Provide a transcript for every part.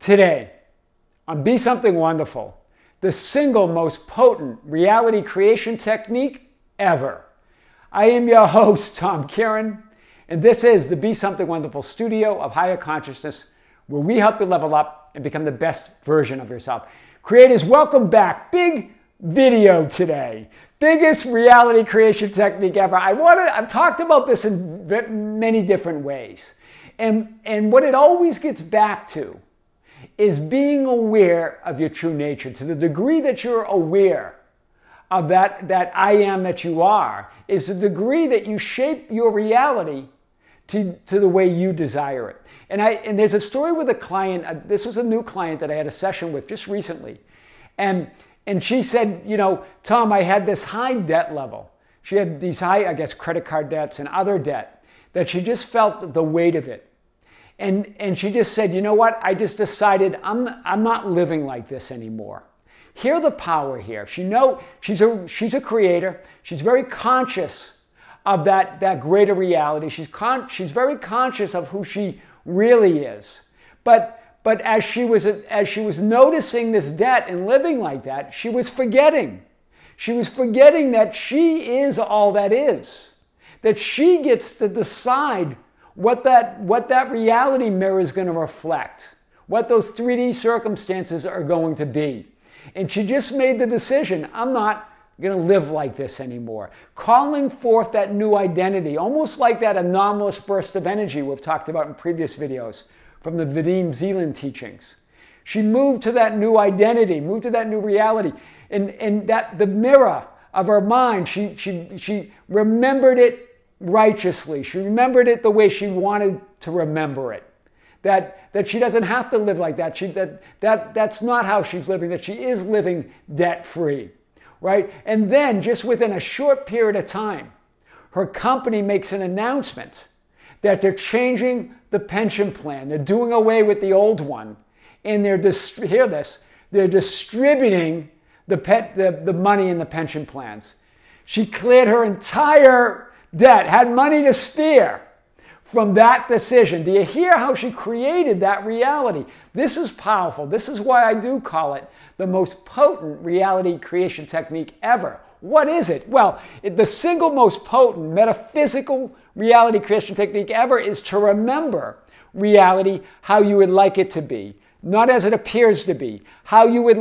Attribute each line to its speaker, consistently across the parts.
Speaker 1: Today, on Be Something Wonderful, the single most potent reality creation technique ever. I am your host, Tom Kearin, and this is the Be Something Wonderful studio of higher consciousness, where we help you level up and become the best version of yourself. Creators, welcome back. Big video today. Biggest reality creation technique ever. I've talked about this in many different ways. And what it always gets back to is being aware of your true nature. To the degree that you're aware of that I am that you are, is the degree that you shape your reality to the way you desire it. And there's a story with a client. This was a new client that I had a session with just recently. And she said, you know, Tom, I had this high debt level. She had these high, I guess, credit card debts and other debt that she just felt the weight of it. And she just said, you know what? I just decided I'm not living like this anymore. Hear the power here. She's a creator. She's very conscious of that greater reality. She's very conscious of who she really is. But as she was noticing this debt and living like that, she was forgetting. She was forgetting that she is all that is. That she gets to decide what that reality mirror is going to reflect, what those 3D circumstances are going to be. And she just made the decision, I'm not going to live like this anymore. Calling forth that new identity, almost like that anomalous burst of energy we've talked about in previous videos from the Vadim Zeland teachings. She moved to that new identity, moved to that new reality. And that the mirror of her mind, she remembered it righteously. She remembered it the way she wanted to remember it. That she doesn't have to live like that. That's not how she's living, that she is living debt-free, right? And then just within a short period of time, her company makes an announcement that they're changing the pension plan. They're doing away with the old one. And they're distributing the money in the pension plans. She cleared her entire debt, had money to spare from that decision. Do you hear how she created that reality? This is powerful. This is why I do call it the most potent reality creation technique ever. What is it? Well, the single most potent metaphysical reality creation technique ever is to remember reality how you would like it to be, not as it appears to be, how you would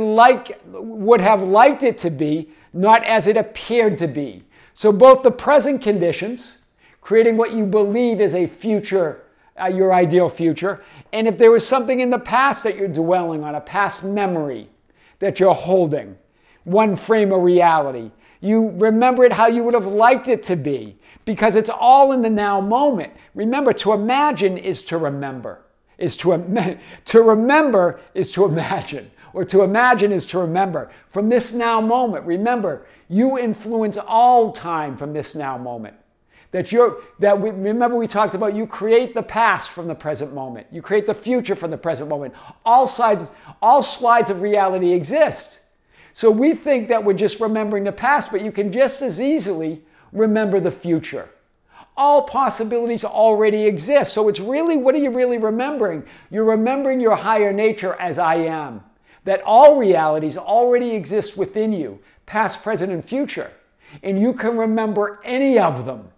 Speaker 1: have liked it to be, not as it appeared to be. So both the present conditions, creating what you believe is a future, your ideal future, and if there was something in the past that you're dwelling on, a past memory that you're holding, one frame of reality, you remember it how you would have liked it to be, because it's all in the now moment. Remember, to imagine is to remember. To remember is to imagine, or to imagine is to remember. From this now moment, remember, you influence all time from this now moment. Remember we talked about you create the past from the present moment. You create the future from the present moment. All slides of reality exist. So we think that we're just remembering the past, but you can just as easily remember the future. All possibilities already exist. So it's really, what are you really remembering? You're remembering your higher nature as I am. That all realities already exist within you, past, present, and future. And you can remember any of them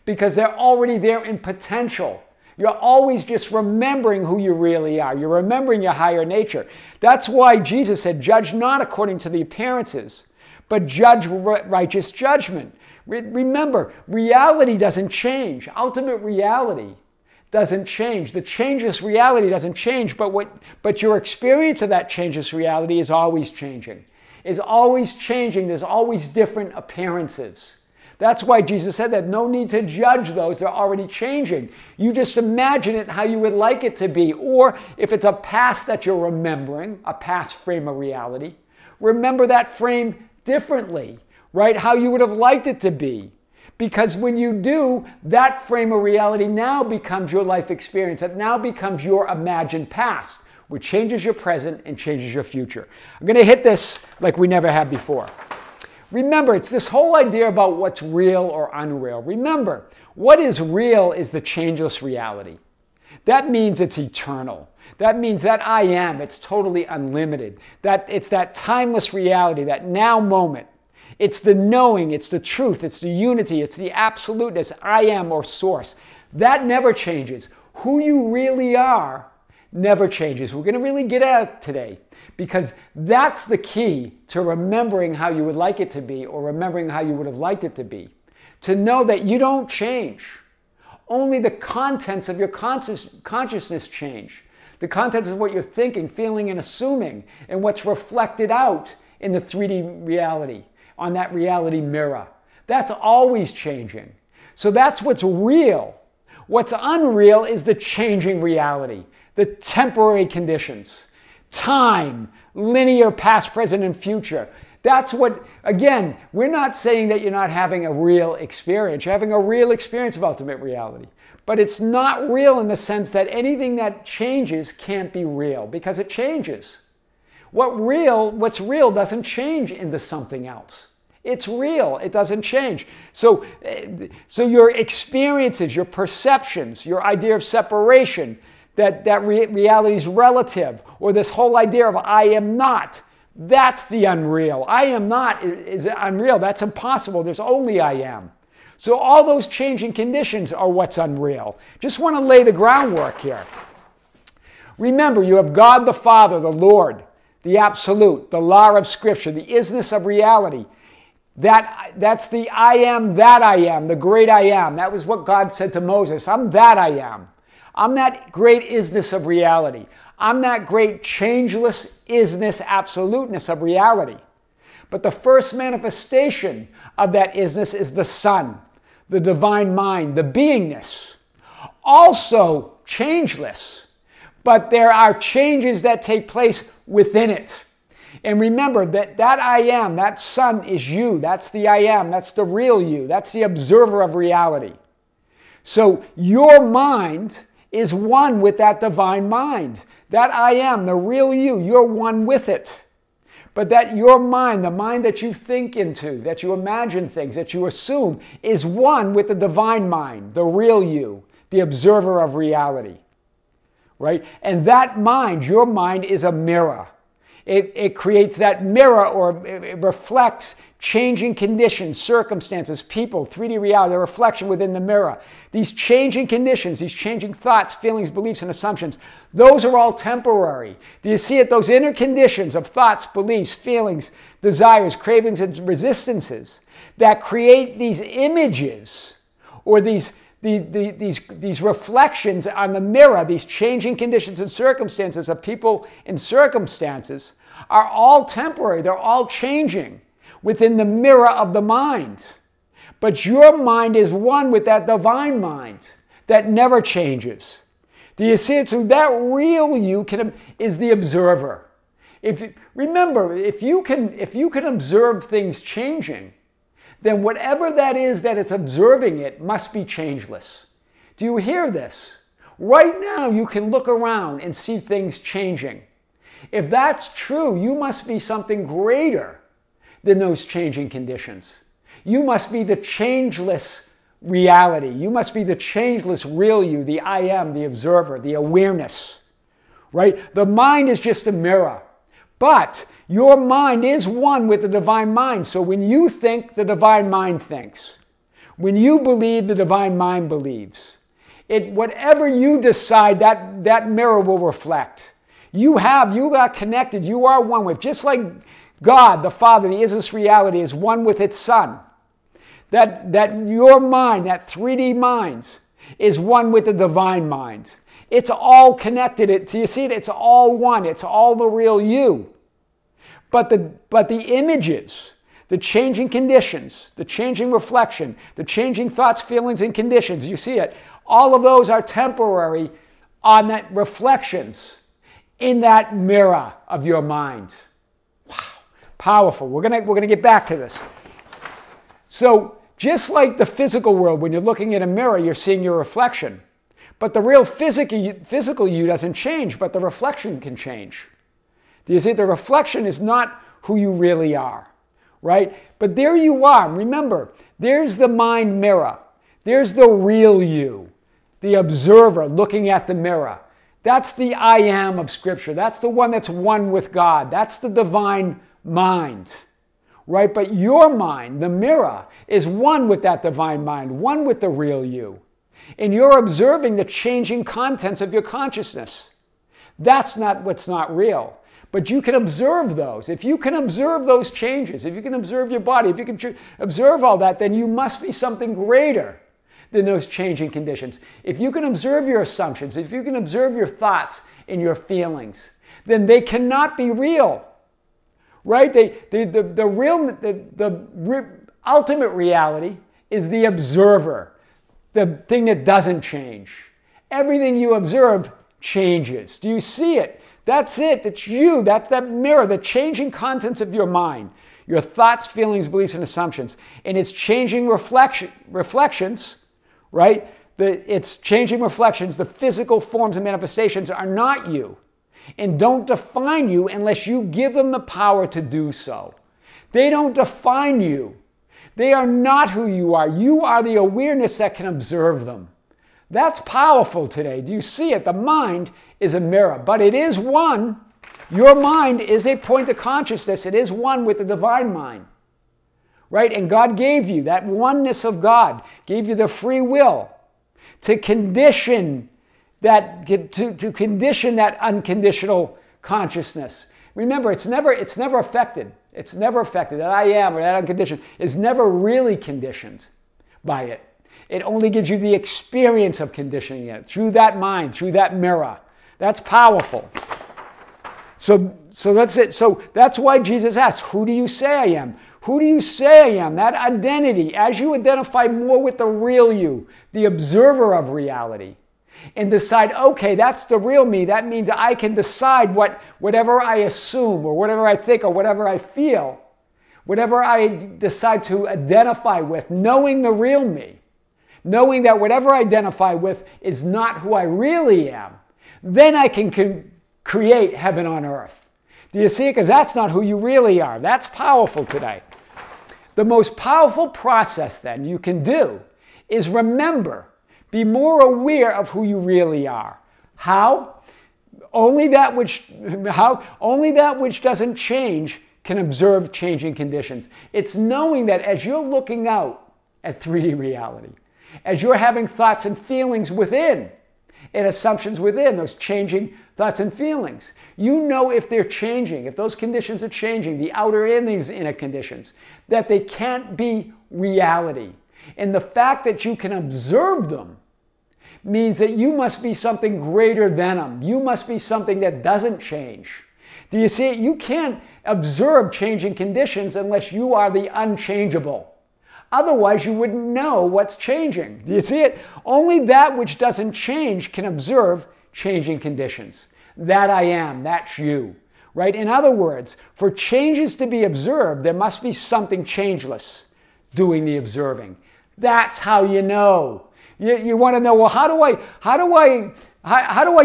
Speaker 1: because they're already there in potential. You're always just remembering who you really are. You're remembering your higher nature. That's why Jesus said, judge not according to the appearances, but judge righteous judgment. Remember, reality doesn't change. Ultimate reality doesn't change. The changeless reality doesn't change, but your experience of that changeless reality is always changing. Is always changing. There's always different appearances. That's why Jesus said that. No need to judge those. They're already changing. You just imagine it how you would like it to be. Or if it's a past that you're remembering, a past frame of reality, remember that frame differently, right? How you would have liked it to be. Because when you do, that frame of reality now becomes your life experience. It now becomes your imagined past, which changes your present and changes your future. I'm going to hit this like we never have before. Remember, it's this whole idea about what's real or unreal. Remember, what is real is the changeless reality. That means it's eternal. That means that I am, it's totally unlimited. That it's that timeless reality, that now moment. It's the knowing, it's the truth, it's the unity, it's the absoluteness, I am or source. That never changes. Who you really are never changes. We're going to really get at it today because that's the key to remembering how you would like it to be or remembering how you would have liked it to be. To know that you don't change. Only the contents of your consciousness change. The contents of what you're thinking, feeling, and assuming, and what's reflected out in the 3D reality, on that reality mirror. That's always changing. So that's what's real. What's unreal is the changing reality, the temporary conditions, time, linear past, present, and future. That's what, again, we're not saying that you're not having a real experience. You're having a real experience of ultimate reality. But it's not real in the sense that anything that changes can't be real because it changes. What's real doesn't change into something else. It's real. It doesn't change. So your experiences, your perceptions, your idea of separation, that reality is relative, or this whole idea of I am not, that's the unreal. I am not is unreal. That's impossible. There's only I am. So all those changing conditions are what's unreal. Just want to lay the groundwork here. Remember, you have God the Father, the Lord, the Absolute, the law of Scripture, the isness of reality. That's the I am that I am, the great I am. That was what God said to Moses. I'm that I am. I'm that great isness of reality. I'm that great changeless isness, absoluteness of reality. But the first manifestation of that isness is the Son, the divine mind, the beingness. Also changeless, but there are changes that take place within it. And remember that I am, that Son is you. That's the I am. That's the real you. That's the observer of reality. So your mind is one with that divine mind. That I am, the real you, you're one with it. But that your mind, the mind that you think into, that you imagine things, that you assume, is one with the divine mind, the real you, the observer of reality. Right? And that mind, your mind, is a mirror. It creates that mirror, or it reflects changing conditions, circumstances, people, 3D reality, the reflection within the mirror. These changing conditions, these changing thoughts, feelings, beliefs, and assumptions, those are all temporary. Do you see it? Those inner conditions of thoughts, beliefs, feelings, desires, cravings, and resistances that create these images, or these reflections on the mirror, these changing conditions and circumstances of people and circumstances, are all temporary. They're all changing within the mirror of the mind. But your mind is one with that divine mind that never changes. Do you see it? So that real you is the observer. Remember, if you can observe things changing, then whatever that is that it's observing it must be changeless. Do you hear this? Right now you can look around and see things changing. If that's true, you must be something greater than those changing conditions. You must be the changeless reality. You must be the changeless real you, the I am, the observer, the awareness. Right? The mind is just a mirror. But your mind is one with the divine mind. So when you think, the divine mind thinks. When you believe, the divine mind believes. Whatever you decide, that mirror will reflect. You got connected, you are one with, just like God, the Father, the isness reality is one with its Son. That your mind, that 3D mind, is one with the divine mind. It's all connected. Do you see it? It's all one. It's all the real you. But the images, the changing conditions, the changing reflection, the changing thoughts, feelings, and conditions, you see it, all of those are temporary on that reflections in that mirror of your mind. Wow, powerful. We're gonna get back to this. So just like the physical world, when you're looking at a mirror, you're seeing your reflection. But the real physical you doesn't change, but the reflection can change. Do you see? The reflection is not who you really are, right? But there you are. Remember, there's the mind mirror. There's the real you. the observer looking at the mirror. That's the I am of Scripture. That's the one that's one with God. That's the divine mind, right? But your mind, the mirror, is one with that divine mind, one with the real you. And you're observing the changing contents of your consciousness. That's not what's not real. But you can observe those. If you can observe those changes, if you can observe your body, if you can observe all that, then you must be something greater than those changing conditions. If you can observe your assumptions, if you can observe your thoughts and your feelings, then they cannot be real, right? The ultimate reality is the observer, the thing that doesn't change. Everything you observe changes. Do you see it? That's it. That's you. That's that mirror, the changing contents of your mind, your thoughts, feelings, beliefs, and assumptions. And it's changing reflections, right? It's changing reflections. The physical forms and manifestations are not you and don't define you unless you give them the power to do so. They don't define you. They are not who you are. You are the awareness that can observe them. That's powerful today. Do you see it? The mind is a mirror, but it is one. Your mind is a point of consciousness. It is one with the divine mind, right? And God gave you that oneness of God, gave you the free will to condition that, to condition that unconditional consciousness. Remember, it's never affected. It's never affected. That I am or that unconditioned is never really conditioned by it. It only gives you the experience of conditioning it through that mind, through that mirror. That's powerful. So that's it. So that's why Jesus asked, who do you say I am? Who do you say I am? That identity, as you identify more with the real you, the observer of reality, and decide, okay, that's the real me. That means I can decide whatever I assume or whatever I think or whatever I feel, whatever I decide to identify with, knowing the real me, knowing that whatever I identify with is not who I really am, then I can create heaven on earth. Do you see it? Because that's not who you really are. That's powerful today. The most powerful process then you can do is remember, be more aware of who you really are. How? Only that which doesn't change can observe changing conditions. It's knowing that as you're looking out at 3D reality, as you're having thoughts and feelings within, and assumptions within, those changing thoughts and feelings, you know if they're changing, if those conditions are changing, the outer and these inner conditions, that they can't be reality. And the fact that you can observe them means that you must be something greater than them. You must be something that doesn't change. Do you see it? You can't observe changing conditions unless you are the unchangeable. Otherwise, you wouldn't know what's changing. Do you see it? Only that which doesn't change can observe changing conditions. That I am, that's you, right? In other words, for changes to be observed, there must be something changeless doing the observing. That's how you know. You want to know, well, how do I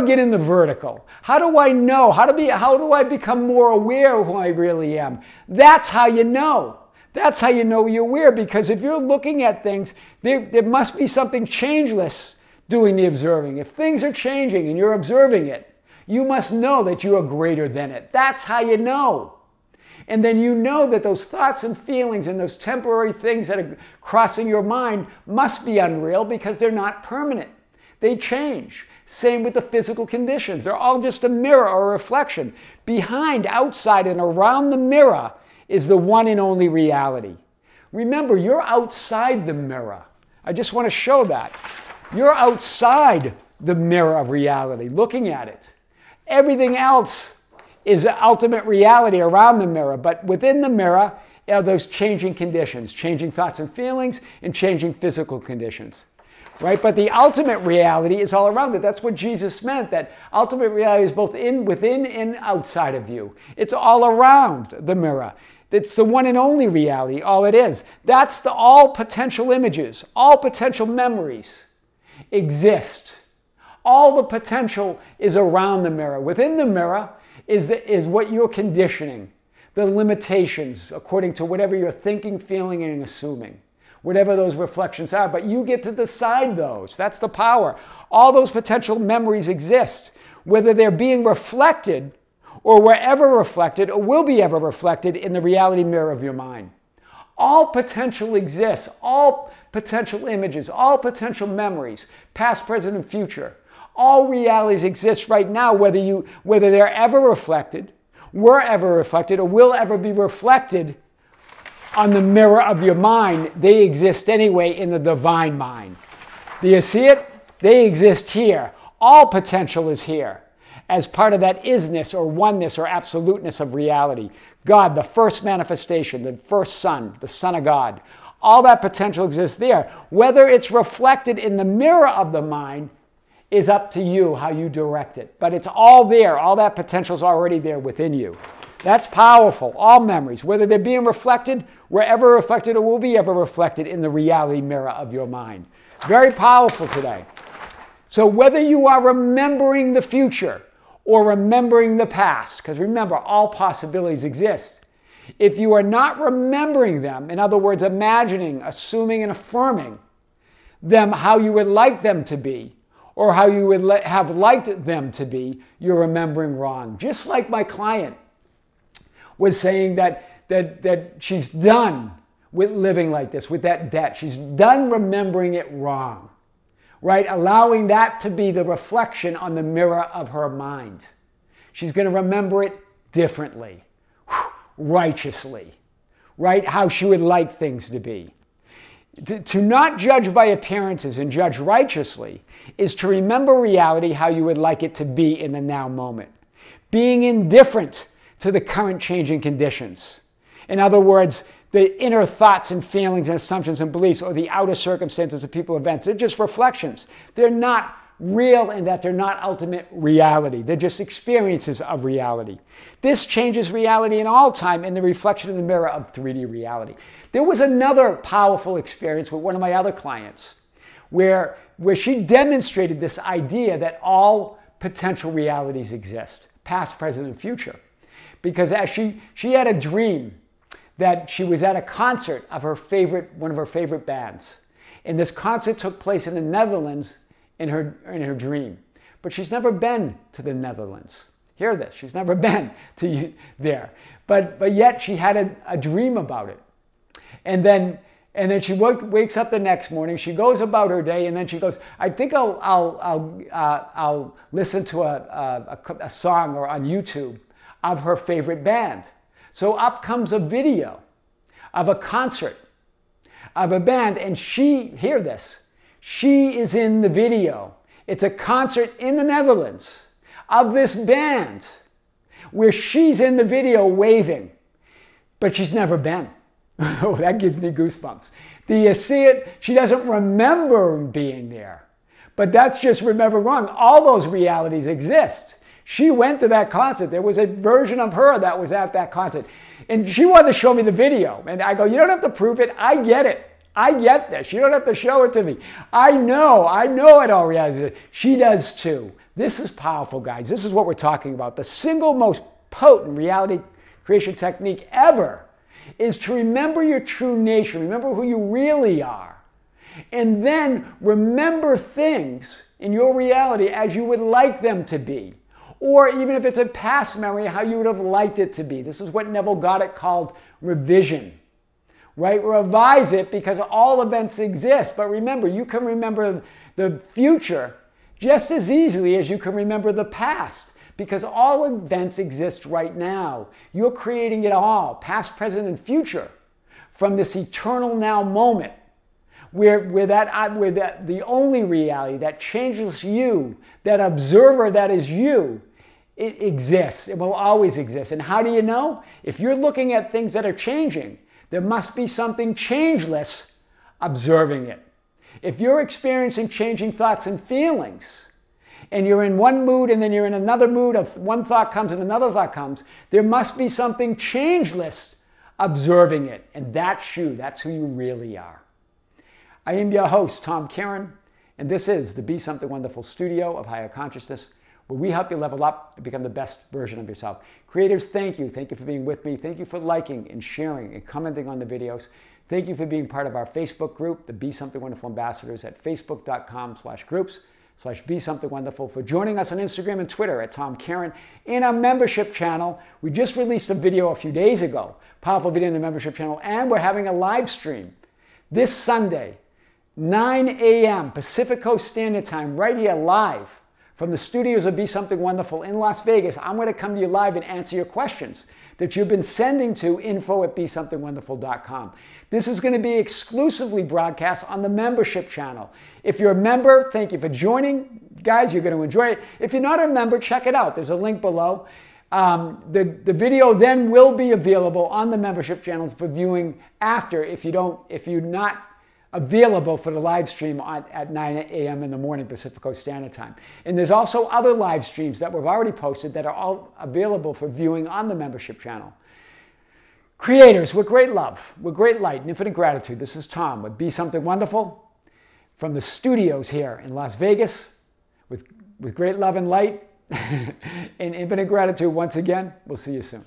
Speaker 1: get in the vertical? How do I know? How do I become more aware of who I really am? That's how you know. That's how you know you're aware, because if you're looking at things, there must be something changeless doing the observing. If things are changing and you're observing it, you must know that you are greater than it. That's how you know. And then you know that those thoughts and feelings and those temporary things that are crossing your mind must be unreal because they're not permanent. They change. Same with the physical conditions. They're all just a mirror or a reflection. Behind, outside, and around the mirror is the one and only reality. Remember, you're outside the mirror. I just want to show that. You're outside the mirror of reality, looking at it. Everything else is ultimate reality around the mirror, but within the mirror are those changing conditions, changing thoughts and feelings, and changing physical conditions. Right? But the ultimate reality is all around it. That's what Jesus meant, that ultimate reality is both within and outside of you. It's all around the mirror. It's the one and only reality, all it is. That's all potential images, all potential memories exist. All the potential is around the mirror. Within the mirror is what you're conditioning, the limitations according to whatever you're thinking, feeling, and assuming. whatever those reflections are, but you get to decide those. That's the power. All those potential memories exist, whether they're being reflected or were ever reflected or will be ever reflected in the reality mirror of your mind. All potential exists, all potential images, all potential memories, past, present, and future. All realities exist right now, whether they're ever reflected, were ever reflected, or will ever be reflected on the mirror of your mind. They exist anyway in the divine mind. Do you see it? They exist here. All potential is here as part of that isness or oneness or absoluteness of reality. God, the first manifestation, the first Son, the Son of God. All that potential exists there. Whether it's reflected in the mirror of the mind is up to you, how you direct it. But it's all there. All that potential is already there within you. That's powerful. All memories, whether they're being reflected, were ever reflected, or will be ever reflected in the reality mirror of your mind. Very powerful today. So whether you are remembering the future or remembering the past, because remember, all possibilities exist. If you are not remembering them, in other words, imagining, assuming, and affirming them how you would like them to be, or how you would have liked them to be, you're remembering wrong. Just like my client was saying that she's done with living like this, with that debt. She's done remembering it wrong, right? Allowing that to be the reflection on the mirror of her mind. She's going to remember it differently, righteously, right? How she would like things to be. To not judge by appearances and judge righteously is to remember reality how you would like it to be in the now moment. Being indifferent to the current changing conditions. In other words, the inner thoughts and feelings and assumptions and beliefs or the outer circumstances of people, events, they're just reflections. They're not real in that they're not ultimate reality. They're just experiences of reality. This changes reality in all time in the reflection in the mirror of 3D reality. There was another powerful experience with one of my other clients where she demonstrated this idea that all potential realities exist, past, present, and future. Because as she had a dream that she was at a concert of one of her favorite bands. And this concert took place in the Netherlands in her dream. But she's never been to the Netherlands. Hear this, she's never been to there. But yet she had a dream about it. And then she wakes up the next morning, she goes about her day, and then she goes, I think I'll listen to a song or on YouTube of her favorite band. So up comes a video of a concert of a band, and hear this, she is in the video. It's a concert in the Netherlands of this band where she's in the video waving, but she's never been. Oh, that gives me goosebumps. Do you see it? She doesn't remember being there, but that's just remember wrong. All those realities exist. She went to that concert. There was a version of her that was at that concert. And she wanted to show me the video. And I go, you don't have to prove it. I get it. I get this. You don't have to show it to me. I know it all reality. She does too. This is powerful, guys. This is what we're talking about. The single most potent reality creation technique ever is to remember your true nature. Remember who you really are. And then remember things in your reality as you would like them to be. Or even if it's a past memory, how you would have liked it to be. This is what Neville Goddard called revision, right? Revise it because all events exist. But remember, you can remember the future just as easily as you can remember the past because all events exist right now. You're creating it all, past, present, and future, from this eternal now moment where the only reality, that changeless you, that observer that is you, it exists. It will always exist. And how do you know? If you're looking at things that are changing, there must be something changeless observing it. If you're experiencing changing thoughts and feelings, and you're in one mood and then you're in another mood, one thought comes and another thought comes, there must be something changeless observing it. And that's you. That's who you really are. I am your host, Tom Kearin, and this is the Be Something Wonderful studio of higher consciousness, where we help you level up and become the best version of yourself. Creators, thank you. Thank you for being with me. Thank you for liking and sharing and commenting on the videos. Thank you for being part of our Facebook group, the Be Something Wonderful Ambassadors at facebook.com/groups/Be Something Wonderful, for joining us on Instagram and Twitter at Tom Kearin. In our membership channel, we just released a video a few days ago, powerful video in the membership channel, and we're having a live stream this Sunday, 9 a.m. Pacific Coast Standard Time, right here live from the studios of Be Something Wonderful in Las Vegas. I'm going to come to you live and answer your questions that you've been sending to info@besomethingwonderful.com. This is going to be exclusively broadcast on the membership channel. If you're a member, thank you for joining. Guys, you're going to enjoy it. If you're not a member, check it out. There's a link below. The video then will be available on the membership channels for viewing after if you're not available for the live stream at 9 a.m. in the morning Pacific Coast Standard Time. And there's also other live streams that we've already posted that are all available for viewing on the membership channel. Creators, with great love, with great light and infinite gratitude, this is Tom with Be Something Wonderful from the studios here in Las Vegas. With great love and light and infinite gratitude once again, we'll see you soon.